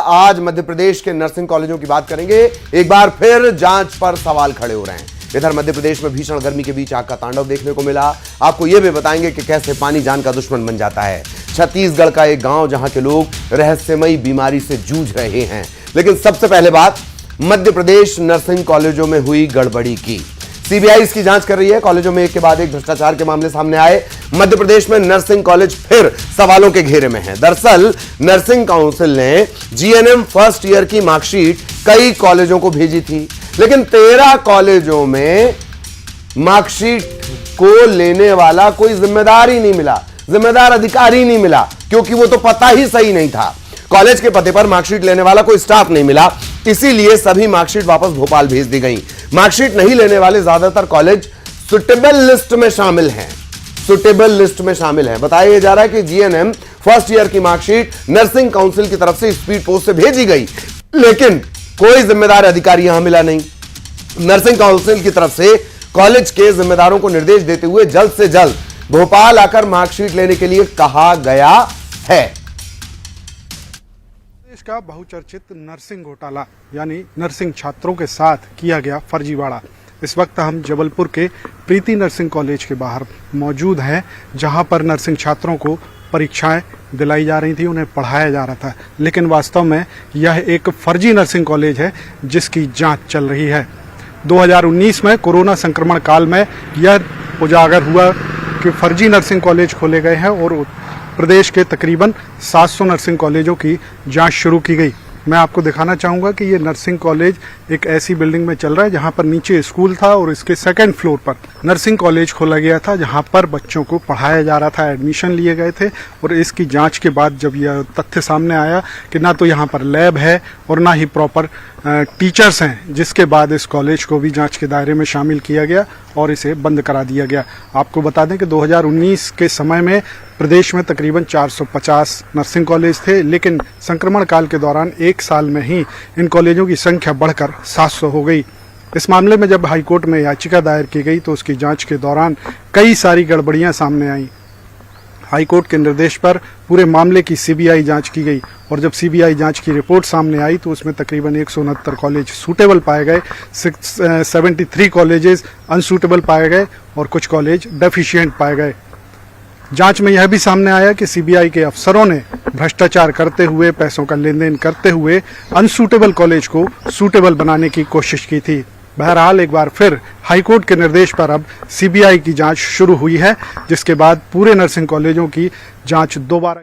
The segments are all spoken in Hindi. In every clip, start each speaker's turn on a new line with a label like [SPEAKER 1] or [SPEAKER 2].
[SPEAKER 1] आज मध्य प्रदेश के नर्सिंग कॉलेजों की बात करेंगे। एक बार फिर जांच पर सवाल खड़े हो रहे हैं। इधर मध्य प्रदेश में भीषण गर्मी के बीच आग का तांडव देखने को मिला। आपको यह भी बताएंगे कि कैसे पानी जान का दुश्मन बन जाता है। छत्तीसगढ़ का एक गांव जहां के लोग रहस्यमयी बीमारी से जूझ रहे हैं। लेकिन सबसे पहले बात मध्य प्रदेश नर्सिंग कॉलेजों में हुई गड़बड़ी की। सीबीआई इसकी जांच कर रही है। कॉलेजों में एक के बाद एक भ्रष्टाचार के मामले सामने आए। मध्य प्रदेश में नर्सिंग कॉलेज फिर सवालों के घेरे में है। दरअसल नर्सिंग काउंसिल ने जीएनएम फर्स्ट ईयर की मार्कशीट कई कॉलेजों को भेजी थी, लेकिन 13 कॉलेजों में मार्कशीट को लेने वाला कोई जिम्मेदार ही नहीं मिला, जिम्मेदार अधिकारी नहीं मिला, क्योंकि वो तो पता ही सही नहीं था। कॉलेज के पते पर मार्कशीट लेने वाला कोई स्टाफ नहीं मिला, इसीलिए सभी मार्कशीट वापस भोपाल भेज दी गई। मार्कशीट नहीं लेने वाले ज्यादातर कॉलेज सुटेबल लिस्ट में शामिल हैं। सुटेबल लिस्ट में शामिल हैं। बताया जा रहा है कि जीएनएम फर्स्ट ईयर की मार्कशीट नर्सिंग काउंसिल की तरफ से स्पीड पोस्ट से भेजी गई, लेकिन कोई जिम्मेदार अधिकारी यहां मिला नहीं। नर्सिंग काउंसिल की तरफ से कॉलेज के जिम्मेदारों को निर्देश देते हुए जल्द से जल्द भोपाल आकर मार्कशीट लेने के लिए कहा गया है।
[SPEAKER 2] देश का बहुचर्चित नर्सिंग घोटाला यानी नर्सिंग छात्रों के साथ किया गया फर्जीवाड़ा। इस वक्त हम जबलपुर के प्रीति नर्सिंग कॉलेज के बाहर मौजूद हैं, जहां पर नर्सिंग छात्रों को परीक्षाएं दिलाई जा रही थी, उन्हें पढ़ाया जा रहा था, लेकिन वास्तव में यह एक फर्जी नर्सिंग कॉलेज है जिसकी जांच चल रही है। 2019 में कोरोना संक्रमण काल में यह उजागर हुआ कि फर्जी नर्सिंग कॉलेज खोले गए हैं और प्रदेश के तकरीबन 700 नर्सिंग कॉलेजों की जांच शुरू की गई। मैं आपको दिखाना चाहूँगा कि ये नर्सिंग कॉलेज एक ऐसी बिल्डिंग में चल रहा है जहाँ पर नीचे स्कूल था और इसके सेकंड फ्लोर पर नर्सिंग कॉलेज खोला गया था, जहाँ पर बच्चों को पढ़ाया जा रहा था, एडमिशन लिए गए थे। और इसकी जांच के बाद जब यह तथ्य सामने आया कि ना तो यहाँ पर लैब है और ना ही प्रॉपर टीचर्स हैं, जिसके बाद इस कॉलेज को भी जांच के दायरे में शामिल किया गया और इसे बंद करा दिया गया। आपको बता दें कि 2019 के समय में प्रदेश में तकरीबन 450 नर्सिंग कॉलेज थे, लेकिन संक्रमण काल के दौरान एक साल में ही इन कॉलेजों की संख्या बढ़कर 700 हो गई। इस मामले में जब हाईकोर्ट में याचिका दायर की गई तो उसकी जांच के दौरान कई सारी गड़बड़ियां सामने आईं। हाईकोर्ट के निर्देश पर पूरे मामले की सीबीआई जांच की गई और जब सीबीआई जांच की रिपोर्ट सामने आई तो उसमें तकरीबन 169 कॉलेज सूटेबल पाए गए, 73 कॉलेजेस अनसूटेबल पाए गए और कुछ कॉलेज डेफिशिएंट पाए गए। जांच में यह भी सामने आया कि सीबीआई के अफसरों ने भ्रष्टाचार करते हुए, पैसों का लेन देन करते हुए अनसूटेबल कॉलेज को सूटेबल बनाने की कोशिश की थी। बहरहाल एक बार फिर हाईकोर्ट के निर्देश पर अब सीबीआई की जांच शुरू हुई है, जिसके बाद पूरे नर्सिंग कॉलेजों की जांच दोबारा।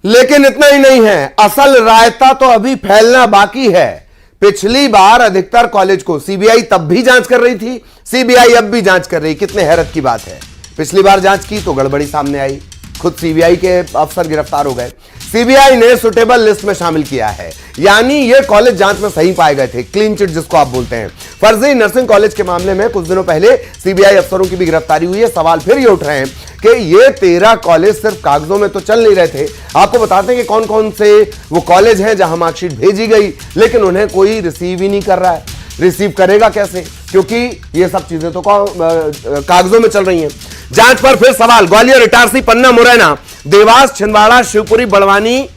[SPEAKER 1] लेकिन इतना ही नहीं है, असल रायता तो अभी फैलना बाकी है। पिछली बार अधिकतर कॉलेज को सीबीआई तब भी जांच कर रही थी, सीबीआई अब भी जांच कर रही। कितने हैरत की बात है। पिछली बार जांच की तो गड़बड़ी सामने आई, खुद सीबीआई के अफसर गिरफ्तार हो गए। सीबीआई ने सुटेबल लिस्ट में शामिल किया है, यानी ये कॉलेज जांच में सही पाए गए थे, क्लीन चिट जिसको आप बोलते हैं। फर्जी नर्सिंग कॉलेज के मामले में कुछ दिनों पहले सीबीआई अफसरों की भी गिरफ्तारी हुई है। सवाल फिर ये उठ रहे हैं कि ये 13 कॉलेज सिर्फ कागजों में तो चल नहीं रहे थे। आपको बताते हैं कि कौन कौन से वो कॉलेज हैं जहां मार्कशीट भेजी गई, लेकिन उन्हें कोई रिसीव ही नहीं कर रहा है। रिसीव करेगा कैसे, क्योंकि ये सब चीजें तो कागजों में चल रही हैं। जांच पर फिर सवाल। ग्वालियर, इटारसी, पन्ना, मुरैना, देवास, छिंदवाड़ा, शिवपुरी, बड़वानी,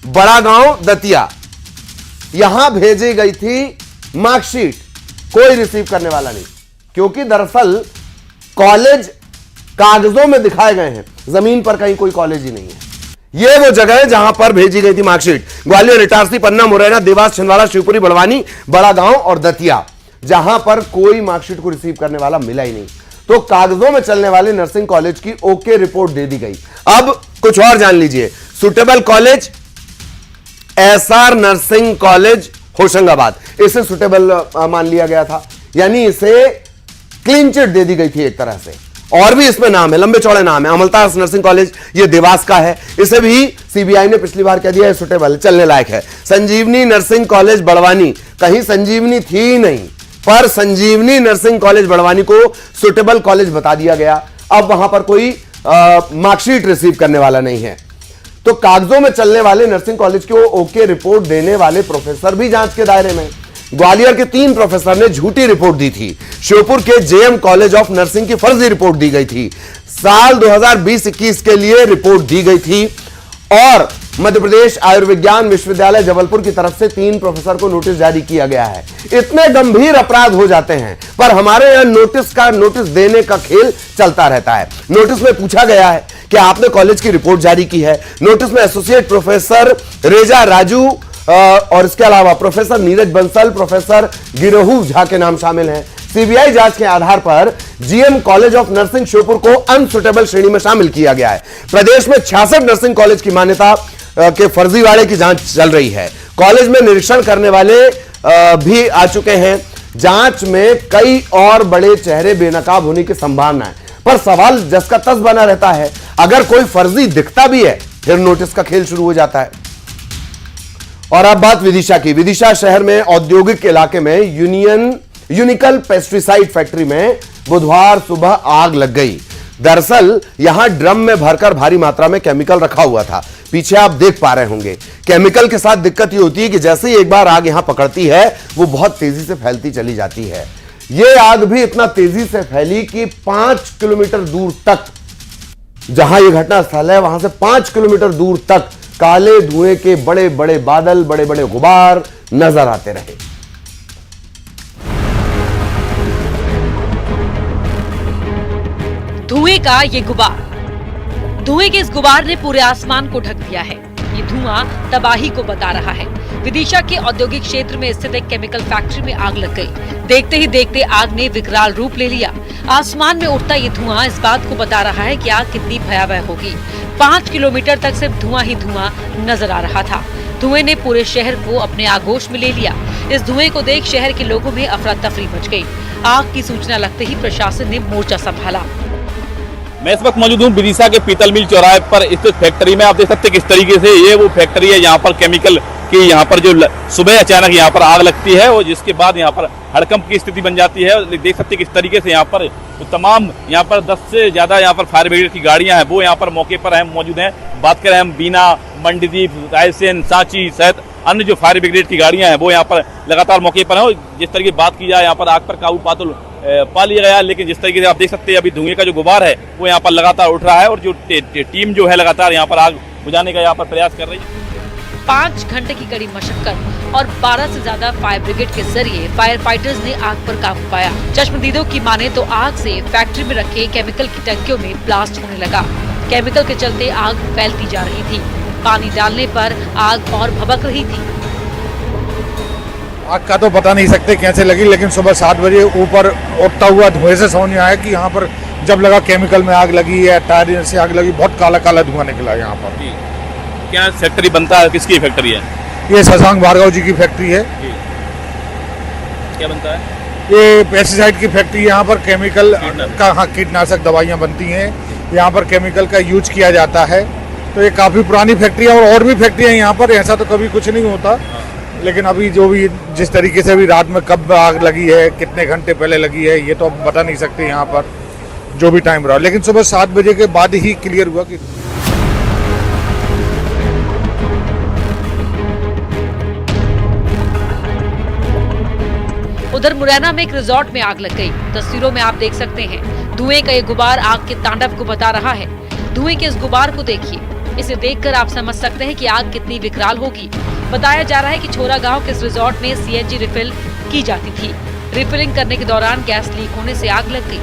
[SPEAKER 1] बड़ा गांव, दतिया, यहां भेजी गई थी मार्कशीट, कोई रिसीव करने वाला नहीं, क्योंकि दरअसल कॉलेज कागजों में दिखाए गए हैं, जमीन पर कहीं कोई कॉलेज ही नहीं है। ये वो जगह है जहां पर भेजी गई थी मार्कशीट। ग्वालियर, इटारसी, पन्ना, मुरैना, देवास, छिंदवाड़ा, शिवपुरी, बड़वानी, बड़ा गांव और दतिया, जहां पर कोई मार्कशीट को रिसीव करने वाला मिला ही नहीं। तो कागजों में चलने वाले नर्सिंग कॉलेज की ओके रिपोर्ट दे दी गई। अब कुछ और जान लीजिए। Suitable college SR nursing college Hoshangabad, इसे सुटेबल मान लिया गया था, यानी इसे क्लीन चिट दे दी गई थी एक तरह से। और भी इसमें नाम है, लंबे चौड़े नाम है। अमलतास नर्सिंग कॉलेज, ये देवास का है, इसे भी सीबीआई ने पिछली बार कह दिया है सुटेबल, चलने लायक है। संजीवनी नर्सिंग कॉलेज बड़वानी, कहीं संजीवनी थी ही नहीं, पर संजीवनी नर्सिंग कॉलेज बड़वानी को सुटेबल कॉलेज बता दिया गया। अब वहां पर कोई मार्कशीट रिसीव करने वाला नहीं है। तो कागजों में चलने वाले नर्सिंग कॉलेज को ओके रिपोर्ट देने वाले प्रोफेसर भी जांच के दायरे में। ग्वालियर के 3 प्रोफेसर ने झूठी रिपोर्ट दी थी। श्योपुर के जेएम कॉलेज ऑफ नर्सिंग की फर्जी रिपोर्ट दी गई थी। साल 2020-21 के लिए रिपोर्ट दी गई थी और मध्य प्रदेश आयुर्विज्ञान विश्वविद्यालय जबलपुर की तरफ से 3 प्रोफेसर को नोटिस जारी किया गया है। इतने गंभीर अपराध हो जाते हैं, पर हमारे यहां नोटिस देने का खेल चलता रहता है। नोटिस में पूछा गया है कि आपने कॉलेज की रिपोर्ट जारी की है। नोटिस में एसोसिएट प्रोफेसर रेजा राजू और इसके अलावा प्रोफेसर नीरज बंसल, प्रोफेसर गिरोहू झा के नाम शामिल हैं। सीबीआई जांच के आधार पर GM college of nursing Sheopur को अनसुटेबल श्रेणी में शामिल किया गया है। प्रदेश में 66 नर्सिंग कॉलेज की मान्यता के फर्जीवाड़े की जांच चल रही है। कॉलेज में निरीक्षण करने वाले भी आ चुके हैं। जांच में कई और बड़े चेहरे बेनकाब होने की संभावना है, पर सवाल जस का तस बना रहता है। अगर कोई फर्जी दिखता भी है, फिर नोटिस का खेल शुरू हो जाता है। और अब बात विदिशा की। विदिशा शहर में औद्योगिक इलाके में यूनिकल पेस्टिसाइड फैक्ट्री में बुधवार सुबह आग लग गई। दरअसल यहां ड्रम में भरकर भारी मात्रा में केमिकल रखा हुआ था। पीछे आप देख पा रहे होंगे। केमिकल के साथ दिक्कत यह होती है कि जैसे ही एक बार आग यहां पकड़ती है, वो बहुत तेजी से फैलती चली जाती है। यह आग भी इतना तेजी से फैली कि 5 किलोमीटर दूर तक, जहां यह घटना स्थल है वहां से 5 किलोमीटर दूर तक काले धुएं के बड़े बड़े बादल, बड़े बड़े गुबार नजर आते रहे।
[SPEAKER 3] धुएं का ये गुबार, धुएं के इस गुबार ने पूरे आसमान को ढक दिया है। ये धुआं तबाही को बता रहा है। विदिशा के औद्योगिक क्षेत्र में स्थित एक केमिकल फैक्ट्री में आग लग गई। देखते ही देखते आग ने विकराल रूप ले लिया। आसमान में उठता ये धुआं इस बात को बता रहा है कि आग कितनी भयावह होगी। 5 किलोमीटर तक सिर्फ धुआं ही धुआं नजर आ रहा था। धुएं ने पूरे शहर को अपने आगोश में ले लिया। इस धुएं को देख शहर के लोगों में अफरा तफरी मच गई। आग की सूचना लगते ही प्रशासन ने मोर्चा संभाला।
[SPEAKER 4] मैं इस वक्त मौजूद हूँ विदिशा के पीतल मिल चौराहे पर स्थित फैक्ट्री में। आप देख सकते हैं किस तरीके से ये वो फैक्ट्री है। यहाँ पर केमिकल की यहाँ पर जो सुबह अचानक यहाँ पर आग लगती है और जिसके बाद यहाँ पर हड़कंप की स्थिति बन जाती है। देख सकते हैं किस तरीके से यहाँ पर तो तमाम यहाँ पर 10 से ज्यादा यहाँ पर फायर ब्रिगेड की गाड़ियां हैं, वो यहाँ पर मौके पर मौजूद हैं। बात करें हम बीना, मंडीदीप, रायसेन, सांची सहित अन्य जो फायर ब्रिगेड की गाड़ियां हैं वो यहाँ पर लगातार मौके पर हैं। जिस तरीके की बात की जाए यहाँ पर आग पर काबू पा लिया गया, लेकिन जिस तरीके से आप देख सकते हैं अभी धुएं का जो गुबार है वो यहाँ पर लगातार उठ रहा है और जो टीम जो है लगातार यहाँ पर आग बुझाने का यहाँ पर प्रयास कर रही है।
[SPEAKER 3] 5 घंटे की कड़ी मशक्कत और 12 से ज्यादा फायर ब्रिगेड के जरिए फायर फाइटर्स ने आग पर काबू पाया। चश्मदीदों की माने तो आग से फैक्ट्री में रखे केमिकल की टंकियों में ब्लास्ट होने लगा। केमिकल के चलते आग फैलती जा रही थी। पानी डालने पर आग और भभक रही थी।
[SPEAKER 5] आग का तो पता नहीं सकते कैसे लगी, लेकिन सुबह 7 बजे ऊपर उठता हुआ धुएं से समझ में आया कि यहाँ पर जब लगा केमिकल में आग लगी है, टायर से आग लगी, बहुत काला काला धुआं निकला यहाँ पर।
[SPEAKER 4] क्या फैक्ट्री बनता है, किसकी फैक्ट्री है?
[SPEAKER 5] ये शशांक भार्गव जी की फैक्ट्री है।
[SPEAKER 4] क्या बनता है?
[SPEAKER 5] ये पेस्टिसाइड की फैक्ट्री। यहाँ पर केमिकल का, हाँ, कीटनाशक दवाइयाँ बनती हैं। यहाँ पर केमिकल का यूज किया जाता है। तो ये काफी पुरानी फैक्ट्री है और भी फैक्ट्रियाँ यहाँ पर। ऐसा तो कभी कुछ नहीं होता, लेकिन अभी जो भी जिस तरीके से अभी रात में कब आग लगी है, कितने घंटे पहले लगी है, ये तो अब बता नहीं सकते यहाँ पर जो भी टाइम रहा। लेकिन सुबह 7 बजे के बाद ही क्लियर हुआ कि
[SPEAKER 3] उधर मुरैना में एक रिजॉर्ट में आग लग गई। तस्वीरों में आप देख सकते हैं धुएं का ये गुबार आग के तांडव को बता रहा है। धुएं के इस गुबार को देखिए। इसे देखकर आप समझ सकते हैं कि आग कितनी विकराल होगी। बताया जा रहा है कि छोरा गांव के इस रिजॉर्ट में सीएनजी रिफिल की जाती थी। रिफिलिंग करने के दौरान गैस लीक होने से आग लग गई।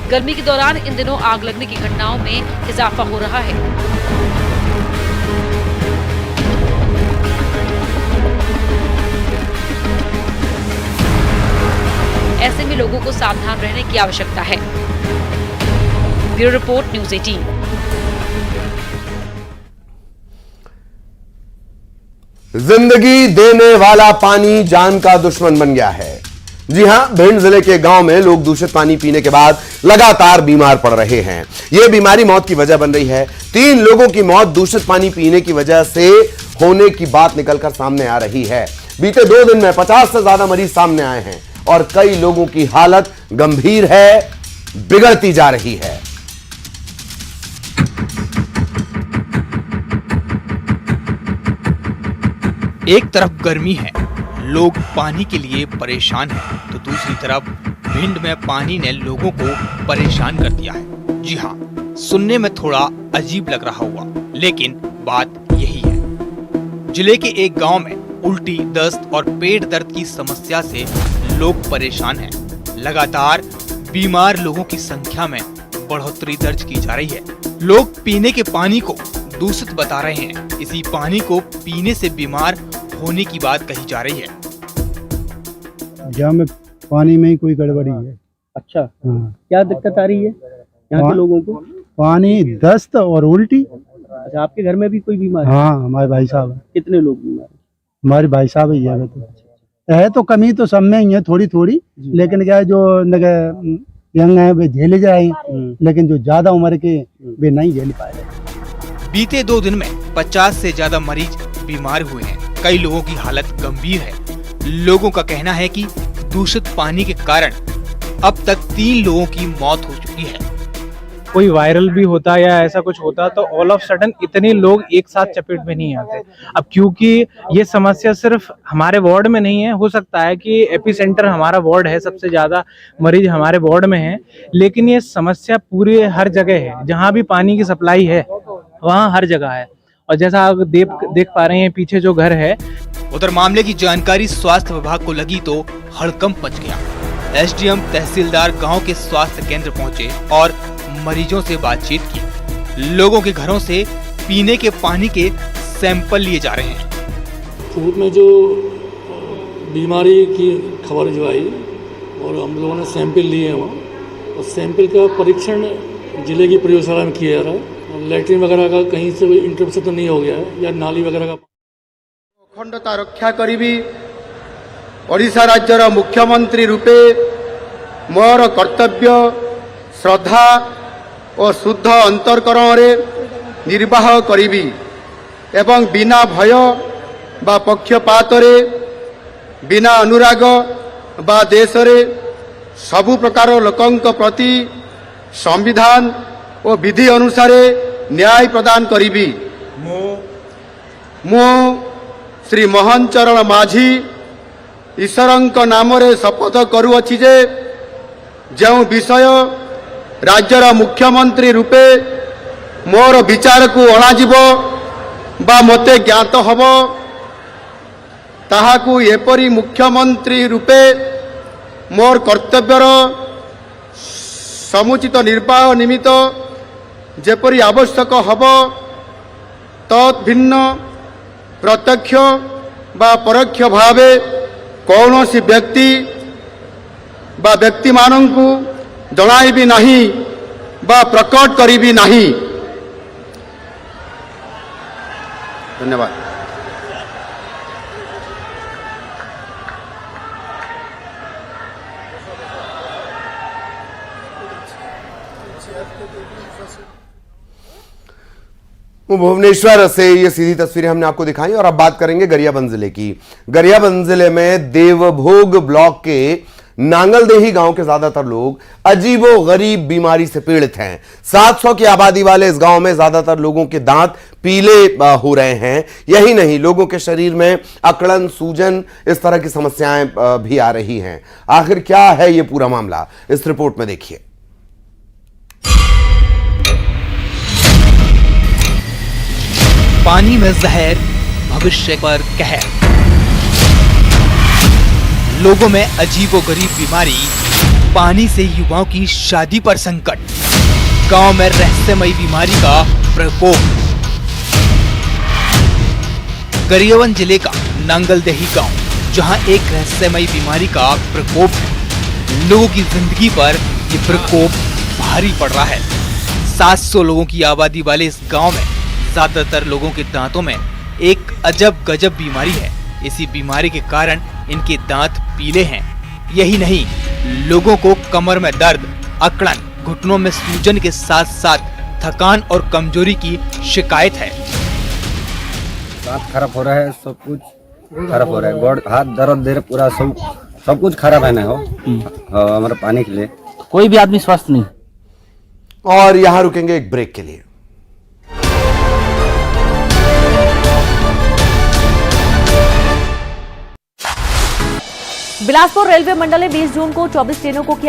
[SPEAKER 3] गर्मी के दौरान इन दिनों आग लगने की घटनाओं में इजाफा हो रहा है। ऐसे में लोगों को सावधान रहने की आवश्यकता है। Bureau report, news 18।
[SPEAKER 1] जिंदगी देने वाला पानी जान का दुश्मन बन गया है। जी हां, भिंड जिले के गांव में लोग दूषित पानी पीने के बाद लगातार बीमार पड़ रहे हैं। यह बीमारी मौत की वजह बन रही है। 3 लोगों की मौत दूषित पानी पीने की वजह से होने की बात निकलकर सामने आ रही है। बीते 2 दिन में 50 से ज्यादा मरीज सामने आए हैं और कई लोगों की हालत गंभीर है, बिगड़ती जा रही है।
[SPEAKER 6] एक तरफ गर्मी है, लोग पानी के लिए परेशान हैं, तो दूसरी तरफ भिंड में पानी ने लोगों को परेशान कर दिया है। जी हाँ, सुनने में थोड़ा अजीब लग रहा हुआ, लेकिन बात यही है। जिले के एक गांव में उल्टी, दस्त और पेट दर्द की समस्या से लोग परेशान हैं। लगातार बीमार लोगों की संख्या में बढ़ोतरी दर्ज की जा रही है। लोग पीने के पानी को दूषित बता रहे हैं। इसी पानी को पीने से बीमार होने की बात कही जा रही है।
[SPEAKER 7] यहाँ में पानी में ही कोई गड़बड़ी है।
[SPEAKER 8] अच्छा,
[SPEAKER 7] हाँ।
[SPEAKER 8] क्या दिक्कत आ रही है यहाँ के लोगों को?
[SPEAKER 7] पानी, दस्त और उल्टी।
[SPEAKER 8] अच्छा, आपके घर में भी कोई बीमार है?
[SPEAKER 7] हाँ, हमारे भाई साहब है।
[SPEAKER 8] कितने लोग बीमार हैं?
[SPEAKER 7] हमारे भाई साहब ही है तो कमी तो सब में ही है, थोड़ी थोड़ी, लेकिन क्या है जो यंग है वे झेले जाए, लेकिन जो ज्यादा उम्र के वे नहीं झेल पाए।
[SPEAKER 6] बीते 2 दिन में 50 से ज्यादा मरीज बीमार हुए हैं। कई लोगों की हालत गंभीर है। लोगों का कहना है कि दूषित पानी के कारण अब तक 3 लोगों की मौत हो चुकी है।
[SPEAKER 9] कोई वायरल भी होता या ऐसा कुछ होता तो ऑल ऑफ सडन इतने लोग एक साथ चपेट में नहीं आते। अब क्योंकि ये समस्या सिर्फ हमारे वार्ड में नहीं है, हो सकता है कि एपिसेंटर हमारा वार्ड है, सबसे ज्यादा मरीज हमारे वार्ड में है, लेकिन ये समस्या पूरे हर जगह है। जहाँ भी पानी की सप्लाई है वहाँ हर जगह है। और जैसा आप देख पा रहे हैं पीछे जो घर है।
[SPEAKER 6] उधर मामले की जानकारी स्वास्थ्य विभाग को लगी तो हड़कंप मच गया। एसडीएम तहसीलदार गांव के स्वास्थ्य केंद्र पहुंचे और मरीजों से बातचीत की। लोगों के घरों से पीने के पानी के सैंपल लिए जा रहे हैं।
[SPEAKER 10] फूड में जो बीमारी की खबर जो आई और हम लोगों ने सैंपल लिए हैं वहाँ, और सैंपल का परीक्षण जिले की प्रयोगशाला में किया जा रहा है। लैट्रिन वगैरह का कहीं से कोई इंटरप्शन तो नहीं हो गया है, या नाली वगैरह का।
[SPEAKER 11] अखंडता रक्षा करी ओडिशा राज्यर मुख्यमंत्री रूपे मोर कर्तव्य श्रद्धा और शुद्ध अंतरकरण रे निर्वाह करी एवं बिना भय बा पक्षपात रे बिना अनुराग बा देश रे सबु प्रकार लोकंक प्रति संविधान और विधि अनुसार न्याय प्रदान करी। मु श्री मोहन चरण माझी ईश्वरंक नाम रे शपथ करुअछि जे जो विषय राज्यर मुख्यमंत्री रूपे मोर विचार को अणाजिब बा मते ज्ञात हब ताहाकू एपरी मुख्यमंत्री रूपे मोर कर्तव्यर समुचित निर्वाह निमित्त जेपरी आवश्यक हब तत् भिन्न प्रत्यक्ष बा परोक्ष भावे कौनसी व्यक्ति बा व्यक्ति माननकु जणाइबी नहीं बा प्रकट करीबी नहीं। धन्यवाद।
[SPEAKER 1] भुवनेश्वर से ये सीधी तस्वीरें हमने आपको दिखाई और अब बात करेंगे गरियाबंद जिले की। गरियाबंद जिले में देवभोग ब्लॉक के नांगलदेही गांव के ज्यादातर लोग अजीबो गरीब बीमारी से पीड़ित हैं। 700 की आबादी वाले इस गांव में ज्यादातर लोगों के दांत पीले हो रहे हैं। यही नहीं, लोगों के शरीर में अकड़न, सूजन, इस तरह की समस्याएं भी आ रही हैं। आखिर क्या है ये पूरा मामला, इस रिपोर्ट में देखिए।
[SPEAKER 6] पानी में जहर, भविष्य पर कहर। लोगों में अजीबोगरीब बीमारी, पानी से युवाओं की शादी पर संकट, गांव में रहस्यमयी बीमारी का प्रकोप। गरियाबंद जिले का नांगलदेही गांव, जहां एक रहस्यमयी बीमारी का प्रकोप है। लोगों की जिंदगी पर ये प्रकोप भारी पड़ रहा है। 700 लोगों की आबादी वाले इस गांव में ज्यादातर लोगों के दांतों में एक अजब गजब बीमारी है। इसी बीमारी के कारण इनके दांत पीले हैं। यही नहीं, लोगों को कमर में दर्द, अकड़न, घुटनों में सूजन के साथ साथ थकान और कमजोरी की शिकायत है।
[SPEAKER 12] दांत खराब हो रहा है, सब कुछ खराब हो रहा है, गोड़ हाथ दर्द दे रहा, पूरा सब कुछ खराब है ना हो हमारे पानी के लिए।
[SPEAKER 8] कोई भी आदमी स्वस्थ नहीं।
[SPEAKER 1] और यहां रुकेंगे एक ब्रेक के लिए।
[SPEAKER 13] बिलासपुर रेलवे मंडल ने 20 जून को 24 ट्रेनों को किया